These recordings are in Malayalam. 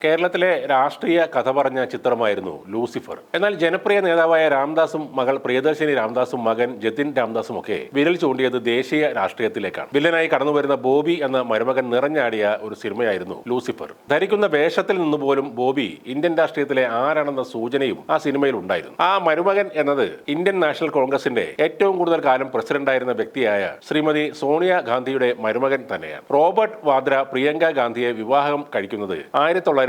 കേരളത്തിലെ രാഷ്ട്രീയ കഥ പറഞ്ഞ ചിത്രമായിരുന്നു ലൂസിഫർ. എന്നാൽ ജനപ്രിയ നേതാവായ രാംദാസും മകൾ പ്രിയദർശിനി രാംദാസും മകൻ ജതിൻ രാംദാസും ഒക്കെ വിരൽ ചൂണ്ടിയത് ദേശീയ രാഷ്ട്രീയത്തിലേക്കാണ്. വില്ലനായി കടന്നുവരുന്ന ബോബി എന്ന മരുമകൻ നിറഞ്ഞാടിയ ഒരു സിനിമയായിരുന്നു ലൂസിഫർ. ധരിക്കുന്ന വേഷത്തിൽ നിന്നുപോലും ബോബി ഇന്ത്യൻ രാഷ്ട്രീയത്തിലെ ആരാണെന്ന സൂചനയും ആ സിനിമയിൽ ഉണ്ടായിരുന്നു. ആ മരുമകൻ എന്നത് ഇന്ത്യൻ നാഷണൽ കോൺഗ്രസിന്റെ ഏറ്റവും കൂടുതൽ കാലം പ്രസിഡന്റായിരുന്ന വ്യക്തിയായ ശ്രീമതി സോണിയ ഗാന്ധിയുടെ മരുമകൻ തന്നെയാണ്. റോബർട്ട് വാദ്ര പ്രിയങ്ക ഗാന്ധിയെ വിവാഹം കഴിക്കുന്നത്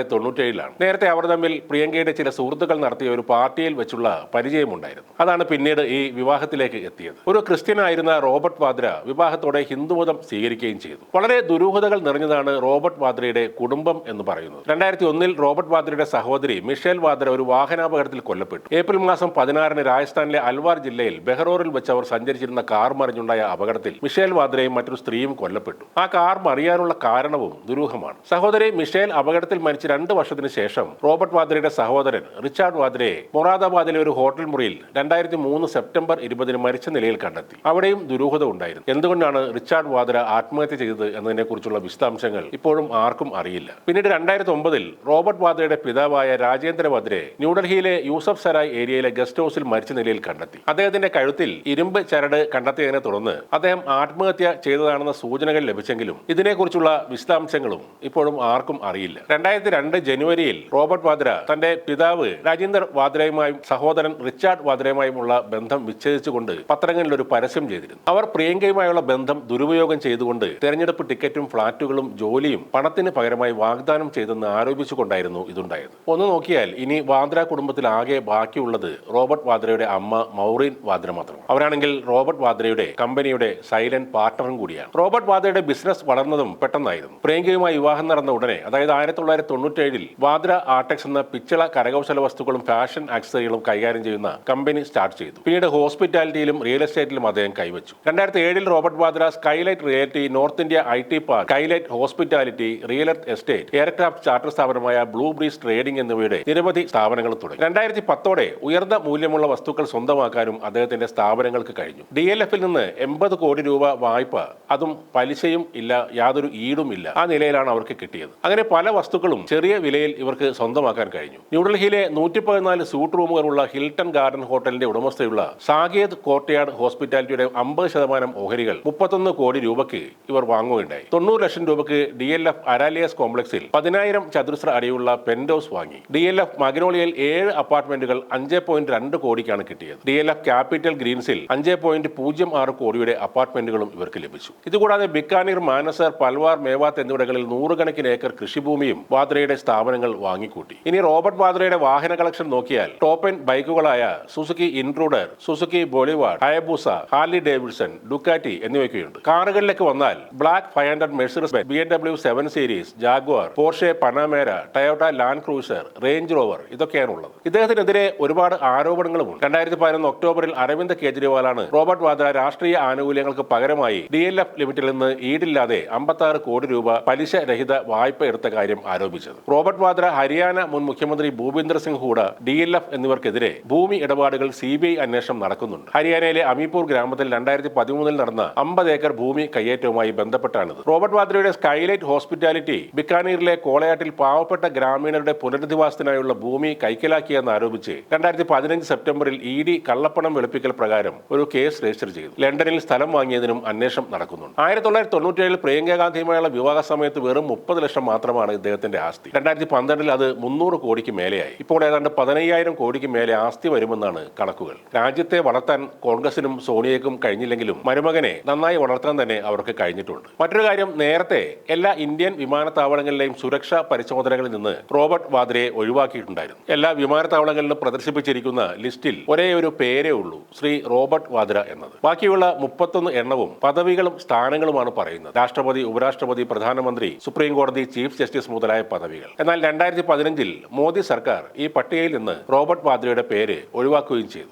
1997-ലാണ്. നേരത്തെ അവർ തമ്മിൽ പ്രിയങ്കയുടെ ചില സുഹൃത്തുക്കൾ നടത്തിയ ഒരു പാർട്ടിയിൽ വെച്ചുള്ള പരിചയമുണ്ടായിരുന്നു. അതാണ് പിന്നീട് ഈ വിവാഹത്തിലേക്ക് എത്തിയത്. ഒരു ക്രിസ്ത്യനായിരുന്ന റോബർട്ട് വാദ്ര വിവാഹത്തോടെ ഹിന്ദുമതം സ്വീകരിക്കുകയും ചെയ്തു. വളരെ ദുരൂഹതകൾ നിറഞ്ഞതാണ് റോബർട്ട് വാദ്രയുടെ കുടുംബം എന്ന് പറയുന്നത്. 2001-ൽ റോബർട്ട് വാദ്രയുടെ സഹോദരി മിഷേൽ വാദ്ര ഒരു വാഹനാപകടത്തിൽ കൊല്ലപ്പെട്ടു. ഏപ്രിൽ മാസം 16-ന് രാജസ്ഥാനിലെ അൽവാർ ജില്ലയിൽ ബെഹ്റോറിൽ വെച്ച് അവർ സഞ്ചരിച്ചിരുന്ന കാർ മറിഞ്ഞുണ്ടായ അപകടത്തിൽ മിഷേൽ വാദ്രയും മറ്റൊരു സ്ത്രീയും കൊല്ലപ്പെട്ടു. ആ കാർ മറിയാനുള്ള കാരണവും ദുരൂഹമാണ്. സഹോദരി മിഷേൽ അപകടത്തിൽ മരിച്ച 2 വർഷത്തിന് ശേഷം റോബർട്ട് വാദ്രയുടെ സഹോദരൻ റിച്ചാർഡ് വാദ്രയെ മൊറാദാബാദിലെ ഒരു ഹോട്ടൽ മുറിയിൽ 2003 സെപ്റ്റംബർ 20-ന് മരിച്ച നിലയിൽ കണ്ടെത്തി. അവിടെയും ദുരൂഹത ഉണ്ടായിരുന്നു. എന്തുകൊണ്ടാണ് റിച്ചാർഡ് വാദ്ര ആത്മഹത്യ ചെയ്തത് എന്നതിനെ കുറിച്ചുള്ള വിശദാംശങ്ങൾ ഇപ്പോഴും ആർക്കും അറിയില്ല. പിന്നീട് 2009-ൽ റോബർട്ട് വാദ്രയുടെ പിതാവായ രാജേന്ദ്ര വാദ്രയെ ന്യൂഡൽഹിയിലെ യൂസഫ് സരായ് ഏരിയയിലെ ഗസ്റ്റ് ഹൌസിൽ മരിച്ച നിലയിൽ കണ്ടെത്തി. അദ്ദേഹത്തിന്റെ കഴുത്തിൽ ഇരുമ്പ് ചരട് കണ്ടെത്തിയതിനെ തുടർന്ന് അദ്ദേഹം ആത്മഹത്യ ചെയ്തതാണെന്ന സൂചനകൾ ലഭിച്ചെങ്കിലും ഇതിനെക്കുറിച്ചുള്ള വിശദാംശങ്ങളും ഇപ്പോഴും ആർക്കും അറിയില്ല. 2002 ജനുവരിയിൽ റോബർട്ട് വാദ്ര തന്റെ പിതാവ് രാജേന്ദ്ര വാദ്രയുമായും സഹോദരൻ റിച്ചാർഡ് വാദ്രയുമായുമുള്ള ബന്ധം വിച്ഛേദിച്ചുകൊണ്ട് പത്രങ്ങളിൽ ഒരു പരസ്യം ചെയ്തിരുന്നു. അവർ പ്രിയങ്കയുമായുള്ള ബന്ധം ദുരുപയോഗം ചെയ്തുകൊണ്ട് തെരഞ്ഞെടുപ്പ് ടിക്കറ്റും ഫ്ളാറ്റുകളും ജോലിയും പണത്തിന് പകരമായി വാഗ്ദാനം ചെയ്തെന്ന് ആരോപിച്ചുകൊണ്ടായിരുന്നു ഇതുണ്ടായത്. ഒന്ന് നോക്കിയാൽ ഇനി വാദ്ര കുടുംബത്തിൽ ആകെ ബാക്കിയുള്ളത് റോബർട്ട് വാദ്രയുടെ അമ്മ മൗറീൻ വാദ്ര മാത്രമാണ്. അവരാണെങ്കിൽ റോബർട്ട് വാദ്രയുടെ കമ്പനിയുടെ സൈലന്റ് പാർട്ണറും കൂടിയാണ്. റോബർട്ട് വാദ്രയുടെ ബിസിനസ് വളർന്നതും പെട്ടെന്നായിരുന്നു. പ്രിയങ്കയുമായി വിവാഹം നടന്ന ഉടനെ, അതായത് 1997-ൽ വാദ്ര ആർടെക്സ് എന്ന പിച്ചള കരകൗശല വസ്തുക്കളും ഫാഷൻ ആക്സസറികളും കൈകാര്യം ചെയ്യുന്ന കമ്പനി സ്റ്റാർട്ട് ചെയ്തു. പിന്നീട് ഹോസ്പിറ്റാലിറ്റിയിലും റിയൽ എസ്റ്റേറ്റിലും അദ്ദേഹം കൈവച്ചു. 2007-ൽ Robert Vadra Skylight realty, North India IT park, Skylight hospitality, real estate, aircraft charter സ്ഥാപനമായ ബ്ലൂ ബ്രീസ് ട്രേഡിംഗ് എന്നിവയുടെ നിരവധി സ്ഥാപനങ്ങൾ തുടങ്ങി. 2010-ഓടെ ഉയർന്ന മൂല്യമുള്ള വസ്തുക്കൾ സ്വന്തമാക്കാനും അദ്ദേഹത്തിന്റെ സ്ഥാപനങ്ങൾക്ക് കഴിഞ്ഞു. DLFൽ നിന്ന് 80 കോടി രൂപ വായ്പ, അതും പലിശയും ഇല്ല, യാതൊരു ഈടും ഇല്ല, ആ നിലയിലാണ് അവർക്ക് കിട്ടിയത്. അങ്ങനെ പല വസ്തുക്കളും ചെറിയ വിലയിൽ ഇവർക്ക് സ്വന്തമാക്കാൻ കഴിഞ്ഞു. ന്യൂഡൽഹിയിലെ 114 സൂട്ട് റൂമുകളുള്ള ഹിൽട്ടൺ ഗാർഡൻ ഹോട്ടലിന്റെ ഉടമസ്ഥയുള്ള സാകേത് കോർട്ട്യാർഡ് ഹോസ്പിറ്റാലിറ്റിയുടെ 50% ഓഹരികൾ 31 കോടി രൂപയ്ക്ക് ഇവർ വാങ്ങുകയുണ്ടായി. 90 ലക്ഷം രൂപയ്ക്ക് DLF അരാലിയസ് കോംപ്ലക്സിൽ 10,000 ചതുരശ്ര അടിയുള്ള പെന്റ് ഹൗസ് വാങ്ങി. DLF മഗ്നോളിയയിൽ 7 അപ്പാർട്ട്മെന്റുകൾ 5.2 കോടിക്കാണ് കിട്ടിയത്. DLF ക്യാപിറ്റൽ ഗ്രീൻസിൽ 5.06 കോടിയുടെ അപ്പാർട്ട്മെന്റുകളും ഇവർക്ക് ലഭിച്ചു. ഇതുകൂടാതെ ബിക്കാനീർ, മാനസർ, പൽവാർ, മേവാത്ത് എന്നിവിടങ്ങളിൽ 100 കണക്കിന് ഏക്കർ കൃഷിഭൂമിയും വാദ്രയുടെ സ്ഥാപനങ്ങൾ വാങ്ങിക്കൂട്ടി. ഇനി റോബർട്ട് വാദ്രയുടെ വാഹന കളക്ഷൻ നോക്കിയാൽ ടോപ്പ് എൻഡ് ബൈക്കുകളായ Suzuki Intruder, Suzuki Boulevard, Hayabusa, Harley Davidson, Ducati എന്നിവയൊക്കെയുണ്ട്. കാറുകളിലേക്ക് വന്നാൽ black 500, Mercedes Benz, BMW 7 series, Jaguar, Porsche Panamera, Toyota Land Cruiser, Range Rover, ഇതൊക്കെയാണുള്ളത്. ഇദ്ദേഹത്തിനെതിരെ ഒരുപാട് ആരോപണങ്ങളുമുണ്ട്. 2011 ഒക്ടോബറിൽ അരവിന്ദ് കെജ്രിവാളാണ് റോബർട്ട് വാദ്ര രാഷ്ട്രീയ ആനുകൂല്യങ്ങൾക്ക് പകരമായി DLF ലിമിറ്റിൽ നിന്ന് ഈടില്ലാതെ 56 കോടി രൂപ പലിശ രഹിത വായ്പ എടുത്ത കാര്യം ആരോപിച്ചത്. റോബർട്ട് വാദ്ര, ഹരിയാന മുൻ മുഖ്യമന്ത്രി ഭൂപീന്ദർ സിംഗ് ഹൂഡ, DLF എന്നിവർക്കെതിരെ ഭൂമി ഇടപാടുകൾ CBI അന്വേഷണം നടക്കുന്നുണ്ട്. ഹരിയാനയിലെ അമീപൂർ ഗ്രാമത്തിൽ 2013-ൽ നടന്ന 50 ഏക്കർ ഭൂമി കയ്യേറ്റവുമായി ബന്ധപ്പെട്ടാണിത്. റോബർട്ട് വാദ്രയുടെ സ്കൈലൈറ്റ് ഹോസ്പിറ്റാലിറ്റി ബിക്കാനീറിലെ കോളയാട്ടിൽ പാവപ്പെട്ട ഗ്രാമീണരുടെ പുനരധിവാസത്തിനായുള്ള ഭൂമി കൈക്കലാക്കിയെന്ന് ആരോപിച്ച് 2015 സെപ്റ്റംബറിൽ ED കള്ളപ്പണം വെളുപ്പിക്കൽ പ്രകാരം ഒരു കേസ് രജിസ്റ്റർ ചെയ്തു. ലണ്ടനിൽ സ്ഥലം വാങ്ങിയതിനും അന്വേഷണം നടക്കുന്നുണ്ട്. 1997-ൽ പ്രിയങ്ക ഗാന്ധിയുമായുള്ള വിവാഹ സമയത്ത് വെറും 30 ലക്ഷം മാത്രമാണ് ഇദ്ദേഹത്തിന്റെ ആസ്തി. 2012-ൽ അത് 300 കോടിക്ക് മേലെയായി. ഇപ്പോൾ ഏതാണ്ട് 15,000 കോടിക്ക് മേലെ ആസ്തി വരുമെന്നാണ് കണക്കുകൾ. രാജ്യത്തെ വളർത്താൻ കോൺഗ്രസിനും സോണിയയ്ക്കും കഴിഞ്ഞില്ലെങ്കിലും മരുമകനെ നന്നായി വളർത്താൻ തന്നെ അവർക്ക് കഴിഞ്ഞിട്ടുണ്ട്. മറ്റൊരു കാര്യം, നേരത്തെ എല്ലാ ഇന്ത്യൻ വിമാനത്താവളങ്ങളിലെയും സുരക്ഷാ പരിശോധനകളിൽ നിന്ന് റോബർട്ട് വാദ്രയെ ഒഴിവാക്കിയിട്ടുണ്ടായിരുന്നു. എല്ലാ വിമാനത്താവളങ്ങളിലും പ്രദർശിപ്പിച്ചിരിക്കുന്ന ലിസ്റ്റിൽ ഒരേ ഒരു പേരേ ഉള്ളൂ, ശ്രീ റോബർട്ട് വാദ്ര എന്നത്. ബാക്കിയുള്ള 31 എണ്ണവും പദവികളും സ്ഥാനങ്ങളുമാണ് പറയുന്നത്. രാഷ്ട്രപതി, ഉപരാഷ്ട്രപതി, പ്രധാനമന്ത്രി, സുപ്രീം കോടതി ചീഫ് ജസ്റ്റിസ് മുതലായ പദവികൾ. എന്നാൽ 2015-ൽ മോദി സർക്കാർ ഈ പട്ടികയിൽ നിന്ന് റോബർട്ട് വാദ്രയുടെ പേര് ഒഴിവാക്കുകയും ചെയ്തു.